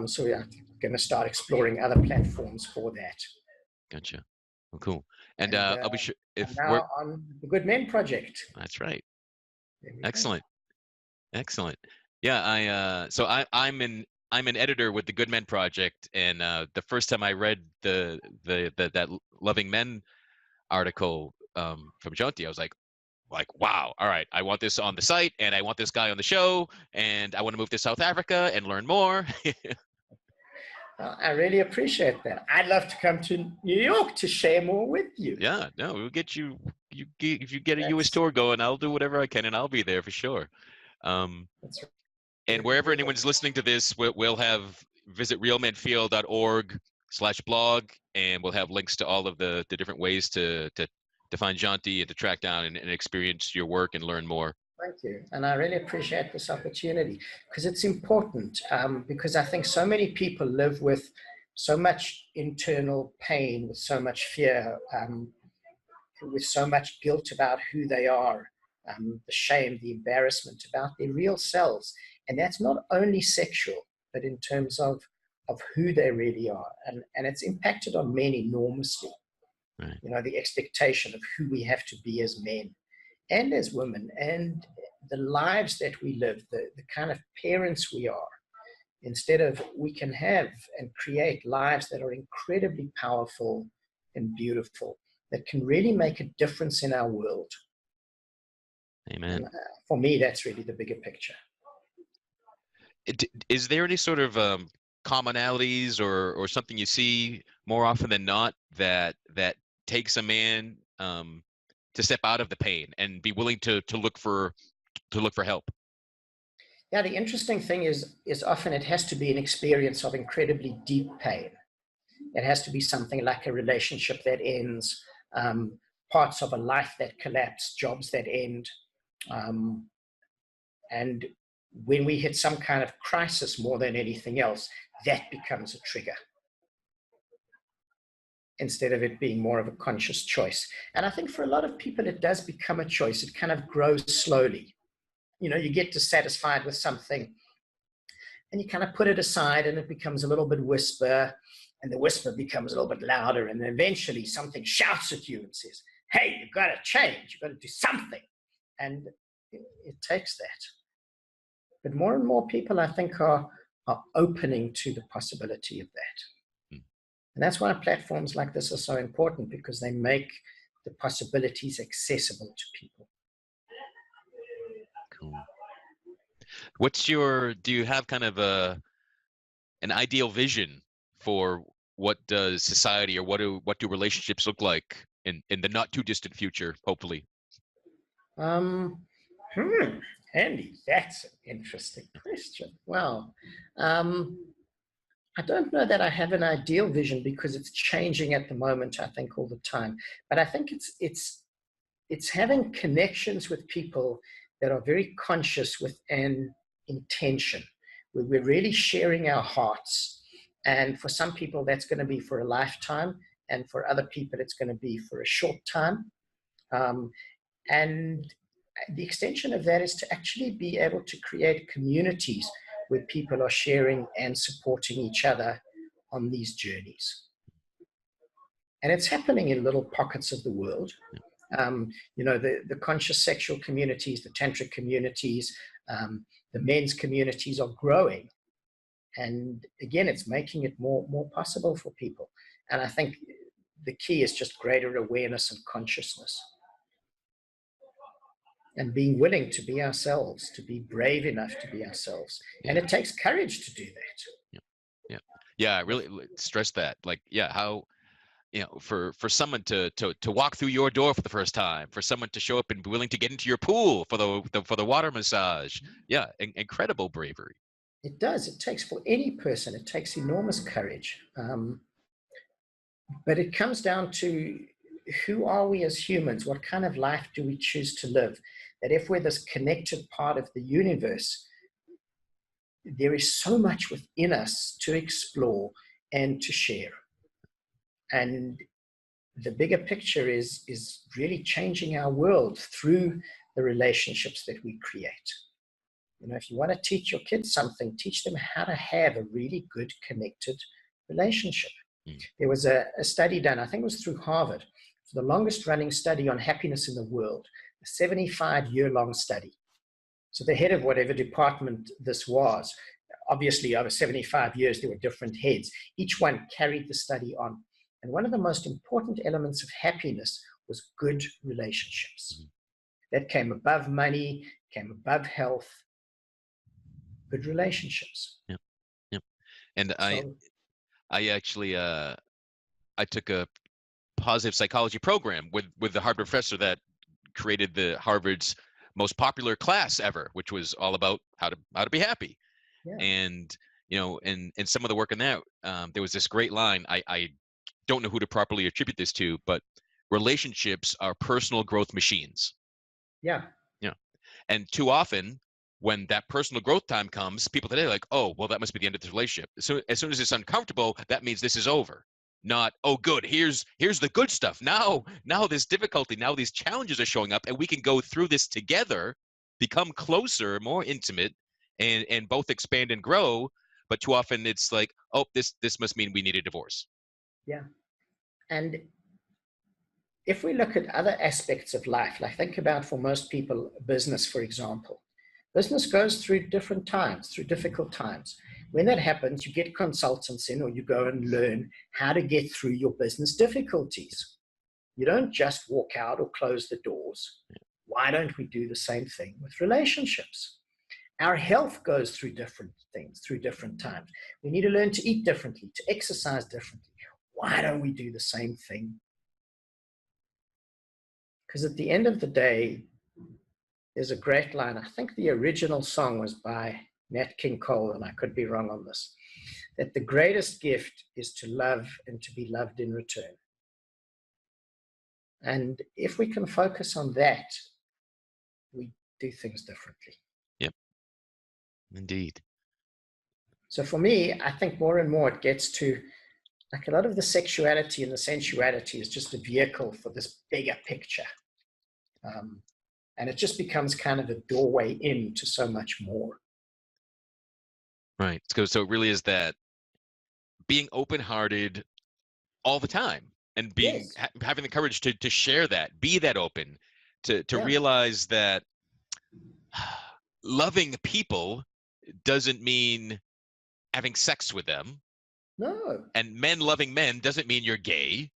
So we are going to start exploring other platforms for that. Gotcha. Oh, cool. And I'll be sure if now on the Good Men Project. That's right. Excellent. Excellent. Yeah, I'm an editor with the Good Men Project, and the first time I read that Loving Men article from Jonti, I was like, wow, all right, I want this on the site, and I want this guy on the show, and I want to move to South Africa and learn more. Well, I really appreciate that. I'd love to come to New York to share more with you. Yeah, no, we'll get you. If you get a U.S. tour going, I'll do whatever I can, and I'll be there for sure. That's right. And wherever anyone's listening to this, we'll have visit realmenfeel.org/blog, and we'll have links to all of the different ways to find Jonti and to track down and experience your work and learn more. Thank you. And I really appreciate this opportunity, because it's important, because I think so many people live with so much internal pain, with so much fear, with so much guilt about who they are, the shame, the embarrassment about their real selves. And that's not only sexual, but in terms of who they really are. And it's impacted on men enormously. Right. You know, the expectation of who we have to be as men and as women, and the lives that we live, the kind of parents we are. Instead of, we can have and create lives that are incredibly powerful and beautiful, that can really make a difference in our world. Amen. And, for me, that's really the bigger picture. Is there any sort of commonalities or something you see more often than not that takes a man to step out of the pain and be willing to look for help? Yeah, the interesting thing is often it has to be an experience of incredibly deep pain. It has to be something like a relationship that ends, parts of a life that collapse, jobs that end. And when we hit some kind of crisis more than anything else, that becomes a trigger instead of it being more of a conscious choice. And I think for a lot of people, it does become a choice. It kind of grows slowly. You know, you get dissatisfied with something and you kind of put it aside and it becomes a little bit whisper, and the whisper becomes a little bit louder, and then eventually something shouts at you and says, hey, you've got to change, you've got to do something. And it takes that. But more and more people, I think, are opening to the possibility of that. And that's why platforms like this are so important, because they make the possibilities accessible to people. Cool. Do you have kind of an ideal vision for what does society, or what do relationships look like in the not too distant future, hopefully? Andy, that's an interesting question. Well, I don't know that I have an ideal vision, because it's changing at the moment, I think, all the time. But I think it's having connections with people that are very conscious with an intention, where we're really sharing our hearts. And for some people, that's going to be for a lifetime. And for other people, it's going to be for a short time. And the extension of that is to actually be able to create communities where people are sharing and supporting each other on these journeys. And it's happening in little pockets of the world. You know, the conscious sexual communities, the tantric communities, the men's communities are growing. And again, it's making it more possible for people. And I think the key is just greater awareness and consciousness. And being willing to be ourselves, to be brave enough to be ourselves. Yeah. And it takes courage to do that. Yeah, I really stress that. Like, yeah, how, you know, for someone to walk through your door for the first time, for someone to show up and be willing to get into your pool for the water massage. Yeah, incredible bravery. It does. It takes, for any person, it takes enormous courage. But it comes down to, who are we as humans? What kind of life do we choose to live? That if we're this connected part of the universe, there is so much within us to explore and to share. And the bigger picture is really changing our world through the relationships that we create. You know, if you want to teach your kids something, teach them how to have a really good connected relationship. There was a study done, I think it was through Harvard, for the longest running study on happiness in the world, a 75-year-long study. So the head of whatever department this was, obviously over 75 years, there were different heads. Each one carried the study on. And one of the most important elements of happiness was good relationships. That came above money, came above health, good relationships. Yep. And I actually I took a positive psychology program with the Harvard professor that created the Harvard's most popular class ever, which was all about how to be happy. Yeah. And, you know, in some of the work in that, there was this great line. I don't know who to properly attribute this to, but relationships are personal growth machines. Yeah. Yeah. And too often, when that personal growth time comes, people today are like, oh, well, that must be the end of this relationship. So as soon as it's uncomfortable, that means this is over. Not, oh, good, here's the good stuff. Now there's difficulty. Now these challenges are showing up, and we can go through this together, become closer, more intimate, and both expand and grow. But too often it's like, oh, this must mean we need a divorce. Yeah. And if we look at other aspects of life, like think about, for most people, business, for example. Business goes through different times, through difficult times. When that happens, you get consultants in, or you go and learn how to get through your business difficulties. You don't just walk out or close the doors. Why don't we do the same thing with relationships? Our health goes through different things, through different times. We need to learn to eat differently, to exercise differently. Why don't we do the same thing? Because at the end of the day, there's a great line. I think the original song was by Nat King Cole, and I could be wrong on this, that the greatest gift is to love and to be loved in return. And if we can focus on that, we do things differently. Yep. Indeed. So for me, I think more and more it gets to, like, a lot of the sexuality and the sensuality is just a vehicle for this bigger picture. And it just becomes kind of a doorway into so much more. Right. So it really is that being open-hearted all the time, and being Yes. having the courage to share that, be that open, to Yeah. realize that loving people doesn't mean having sex with them. No. And men loving men doesn't mean you're gay.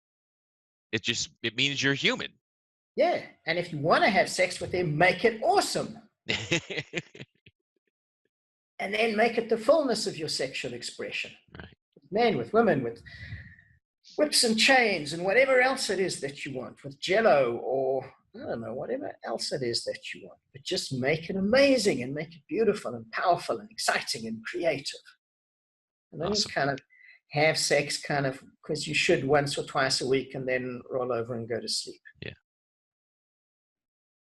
It means you're human. Yeah. And if you want to have sex with them, make it awesome. And then make it the fullness of your sexual expression. Right. With men, with women, with whips and chains, and whatever else it is that you want, with jello, or I don't know, whatever else it is that you want. But just make it amazing and make it beautiful and powerful and exciting and creative. And then Awesome. you kind of have sex kind of because you should once or twice a week, and then roll over and go to sleep. Yeah.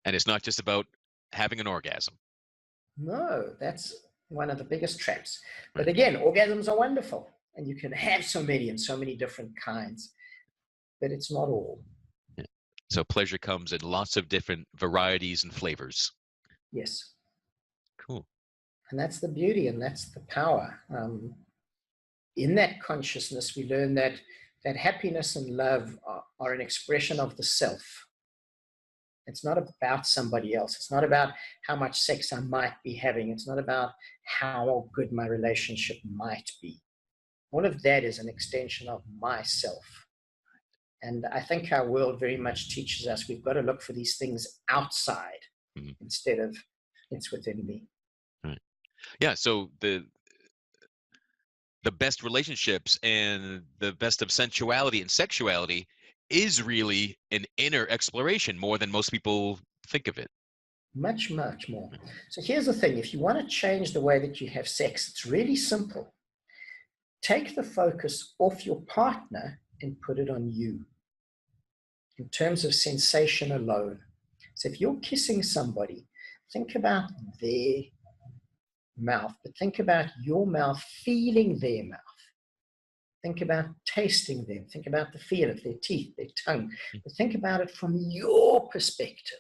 And it's not just about having an orgasm. No, that's one of the biggest traps. But again, orgasms are wonderful, and you can have so many and so many different kinds, but it's not all. Yeah. So pleasure comes in lots of different varieties and flavors. Yes. Cool. And that's the beauty, and that's the power. In that consciousness, we learn that happiness and love are an expression of the self. It's not about somebody else. It's not about how much sex I might be having. It's not about how good my relationship might be. All of that is an extension of myself. And I think our world very much teaches us we've got to look for these things outside instead of it's within me. Right. Yeah. So the best relationships and the best of sensuality and sexuality is really an inner exploration more than most people think of it. Much, much more. So here's the thing. If you want to change the way that you have sex, it's really simple. Take the focus off your partner and put it on you in terms of sensation alone. So if you're kissing somebody, think about their mouth, but think about your mouth feeling their mouth. Think about tasting them. Think about the feel of their teeth, their tongue. But think about it from your perspective.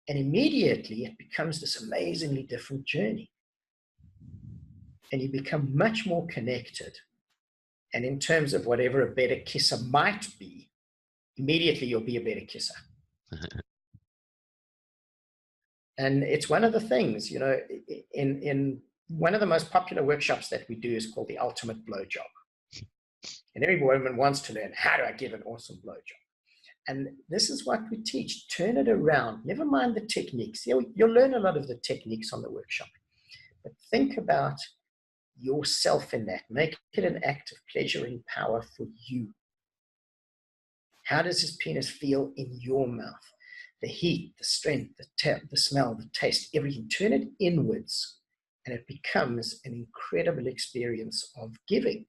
And immediately it becomes this amazingly different journey. And you become much more connected. And in terms of whatever a better kisser might be, immediately you'll be a better kisser. And it's one of the things, you know, in one of the most popular workshops that we do is called the Ultimate Blowjob. And every woman wants to learn, how do I give an awesome blowjob? And this is what we teach. Turn it around. Never mind the techniques. You'll learn a lot of the techniques on the workshop. But think about yourself in that. Make it an act of pleasure and power for you. How does his penis feel in your mouth? The heat, the strength, the smell, the taste, everything. Turn it inwards, and it becomes an incredible experience of giving.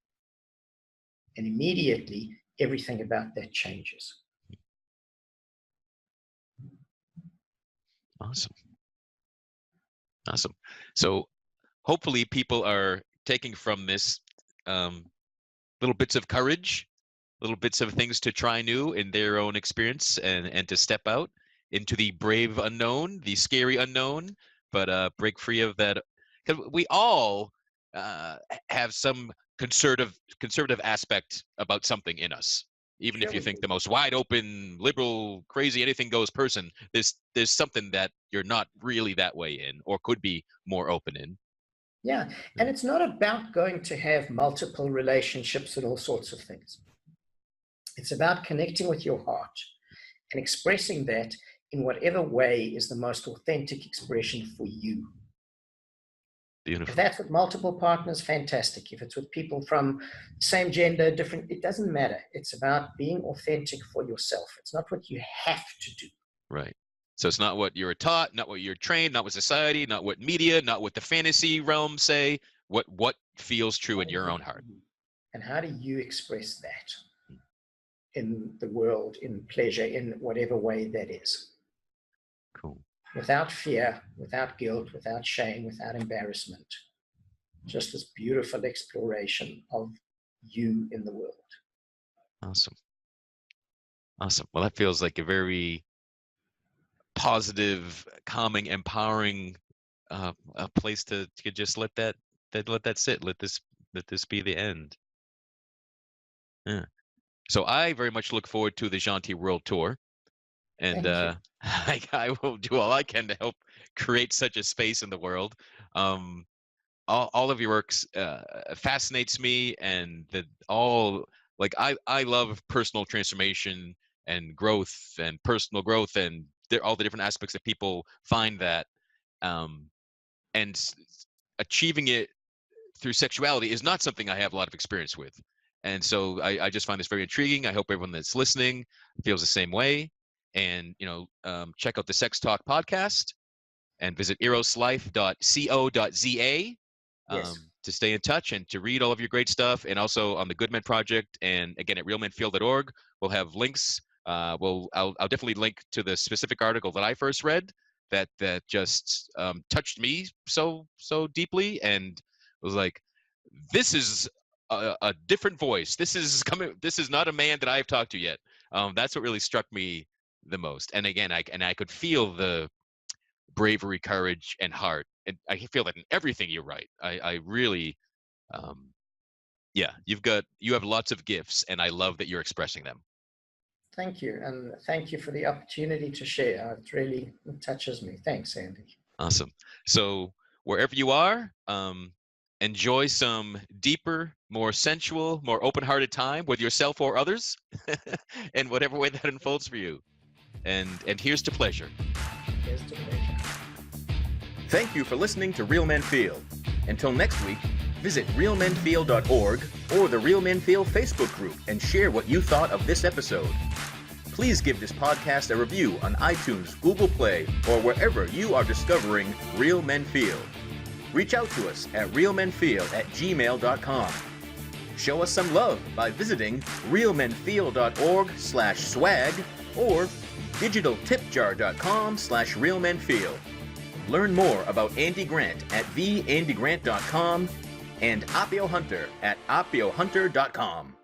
And immediately, everything about that changes. Awesome. Awesome. So hopefully people are taking from this little bits of courage, little bits of things to try new in their own experience, and to step out into the brave unknown, the scary unknown, but break free of that. Because we all have some conservative aspect about something in us. Even if you think the most wide open, liberal, crazy, anything goes person, there's something that you're not really that way in, or could be more open in. Yeah, and it's not about going to have multiple relationships and all sorts of things. It's about connecting with your heart and expressing that in whatever way is the most authentic expression for you. Beautiful. If that's with multiple partners, fantastic. If it's with people from same gender, different, it doesn't matter. It's about being authentic for yourself. It's not what you have to do. Right. So it's not what you're taught, not what you're trained, not what society, not what media, not what the fantasy realm say. What feels true in your own heart. And how do you express that in the world, in pleasure, in whatever way that is? Cool. Without fear, without guilt, without shame, without embarrassment. Just this beautiful exploration of you in the world. Awesome. Awesome. Well, that feels like a very positive, calming, empowering a place to just let that sit. Let this be the end. Yeah. So I very much look forward to the Jonti World Tour, and I will do all I can to help create such a space in the world. All of your works fascinates me, and I love personal transformation and growth and personal growth, and all the different aspects that people find that, and achieving it through sexuality is not something I have a lot of experience with. And so I just find this very intriguing. I hope everyone that's listening feels the same way. And, check out the Sex Talk podcast and visit eroslife.co.za to stay in touch and to read all of your great stuff. And also on the Good Men Project. And again, at realmenfeel.org, we'll have links. I'll definitely link to the specific article that I first read that just touched me so deeply, and was like, this is a different voice. This is not a man that I've talked to yet. That's what really struck me the most. And again, I could feel the bravery, courage, and heart. And I feel that in everything you write. I really, you have lots of gifts, and I love that you're expressing them. Thank you. And thank you for the opportunity to share. It really touches me. Thanks, Andy. Awesome. So wherever you are, enjoy some deeper, more sensual, more open-hearted time with yourself or others, in whatever way that unfolds for you. And here's to pleasure. Here's to pleasure. Thank you for listening to Real Men Feel. Until next week, visit realmenfeel.org or the Real Men Feel Facebook group and share what you thought of this episode. Please give this podcast a review on iTunes, Google Play, or wherever you are discovering Real Men Feel. Reach out to us at realmenfeel@gmail.com. Show us some love by visiting realmenfeel.org/swag or digitaltipjar.com/realmenfeel. Learn more about Andy Grant at theandygrant.com and Appio Hunter at appiohunter.com.